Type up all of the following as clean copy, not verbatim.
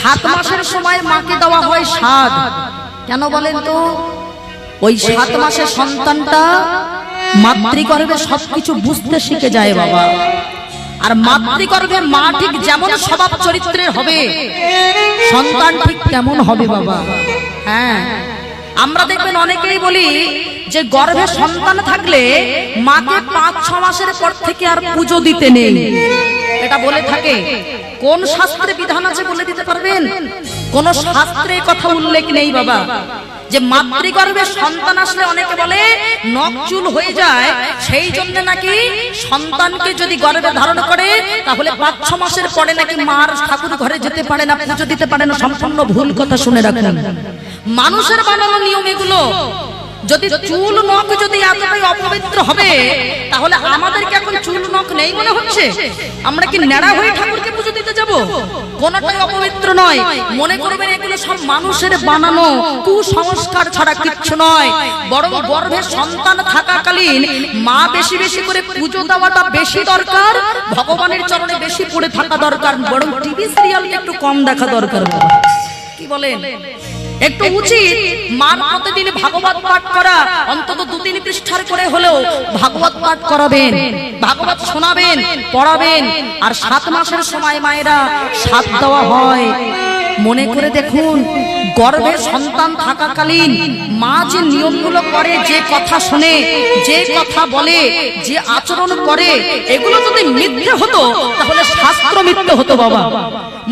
7 মাসের সময় মাকে দেওয়া হয় স্বাদ। কেন বলেন তো? ওই 7 মাসের সন্তানটা মাতৃগর্ভে সবকিছু বুঝতে শিখে যায় বাবা। আর মাতৃগর্ভে মা ঠিক যেমন স্বভাব চরিত্রের হবে, সন্তান ঠিক তেমন হবে বাবা। হ্যাঁ, আমরা দেখবেন অনেকেই বলি যে গর্ভে সন্তান থাকলে মাকে 5-6 মাসের পর থেকে আর পুজো দিতে নেই, এটা বলে থাকে। কোন শাস্ত্রে বিধান আছে বলে দিতে পারবেন? কোন শাস্ত্রে কথা উল্লেখ নেই বাবা যে মাতৃগর্ভে সন্তান আসলে অনেকে বলে নখ চুল হয়ে যায়, সেই জন্য নাকি সন্তানকে যদি গর্ভে ধারণ করে তাহলে 5-6 মাসের পরে নাকি মার ঠাকুর ঘরে যেতে পারে না, পুজো দিতে পারে না। সম্পূর্ণ ভুল কথা, শুনে রাখুন। মানুষের বানানো নিয়ম এগুলো। যদি চুল নখ যদি এতটাই অপবিত্র হবে তাহলে আমাদেরকে এখন চুল নখ নেই মনে হচ্ছে? আমরা কি নেড়া হয়ে ঠাকুরকে পুজো দিতে যাব? কোনটাই অপবিত্র নয়। মনে করবেন এগুলো সব মানুষের বানানো কুসংস্কার ছাড়া কিচ্ছু নয়। বরং গর্ভে সন্তান থাকাকালীন মা বেশি বেশি করে পুজো দেওয়াটা বেশি দরকার, ভগবানের চরণে বেশি পড়ে থাকা দরকার। বরং টিভি সিরিয়ালকে একটু কম দেখা দরকার। কি বলেন? একটু উচিত মার প্রতিদিন ভাগবত পাঠ করা, অন্তত 2-3 পৃষ্ঠার করে হলেও ভাগবত পাঠ করাবেন, ভাগবত শোনাবেন, পড়াবেন। আর 7 মাসের সময় মায়েরা স্বাদ দেওয়া হয়। মনে করে দেখুন, গর্ভে সন্তান থাকাকালীন মা যে নিয়মগুলো করে, যে কথা শুনে, যে কথা বলে, যে আচরণ করে, এগুলো যদি মিথ্যে হতো তাহলে শাস্ত্র মিথ্যে হতো বাবা।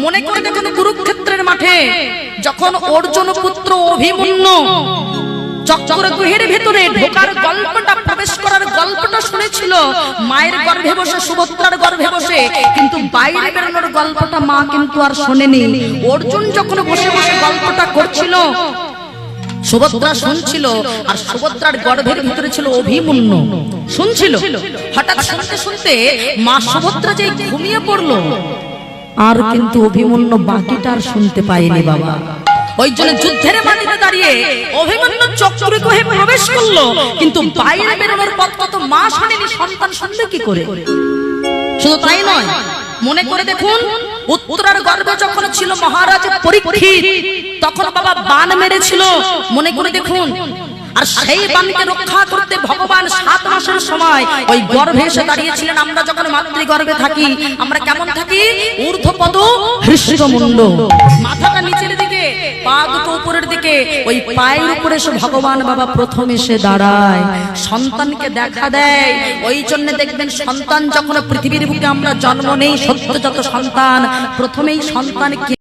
মনে করে দেখুন, কুরুক্ষেত্রের মাঠে যখন অর্জুন পুত্র অভিমন্যু চক্রগৃহের ভেতরে ঢোকার গল্পটা, প্রবেশ করার গল্পটা শুনেছিল মায়ের গর্ভে বসে, সুভদ্রার গর্ভে বসে, কিন্তু বাইরে বেরোনোর গল্পটা মা কিন্তু আর শোনেনি। অর্জুন যখন বসে বসে গল্পটা করছিল, সুভদ্রা শুনছিল, আর সুভদ্রার গর্ভের ভিতরে ছিল অভিমন্যু, শুনছিল। হঠাৎ শুনতে শুনতে মা সুভদ্রা যে ঘুমিয়ে পড়লো, আর কিন্তু অভিমন্যু বাকিটা আর শুনতে পায়নি বাবা। ওই জন্য যুদ্ধের মাটিতে দাঁড়িয়ে অভিমন্যু চক্রগৃহে প্রবেশ করলো, কিন্তু বাইরে বেরোনোর পথ কত মা শোনেনি, সন্তান শুনবে কি করে? শুধু তাই নয়, মনে করে দেখুন, উত্তরার গর্ভে যখন ছিল মহারাজ পরীক্ষিত, তখন বাবা বান মেরেছিল। মনে করে দেখুন, আর সেই বানকে রক্ষা করতে ভগবান 7 মাসের সময় ওই গর্ভে এসে দাঁড়িয়েছিলেন। আমরা যখন মাতৃগর্ভে থাকি আমরা কেমন থাকি? ঊর্ধ্বপদ হৃষ্টমুণ্ড, মাথাটা নিচের দিকে, পা দুটো উপরের দিকে। ওই পায়ের উপরে এসে ভগবান বাবা প্রথম এসে দাঁড়ায়, সন্তানকে দেখা দেয়। ওই জন্য দেখবেন সন্তান যখন পৃথিবীর বুকে আমরা জন্ম নেই, সদ্যজাত সন্তান, প্রথমেই সন্তানকে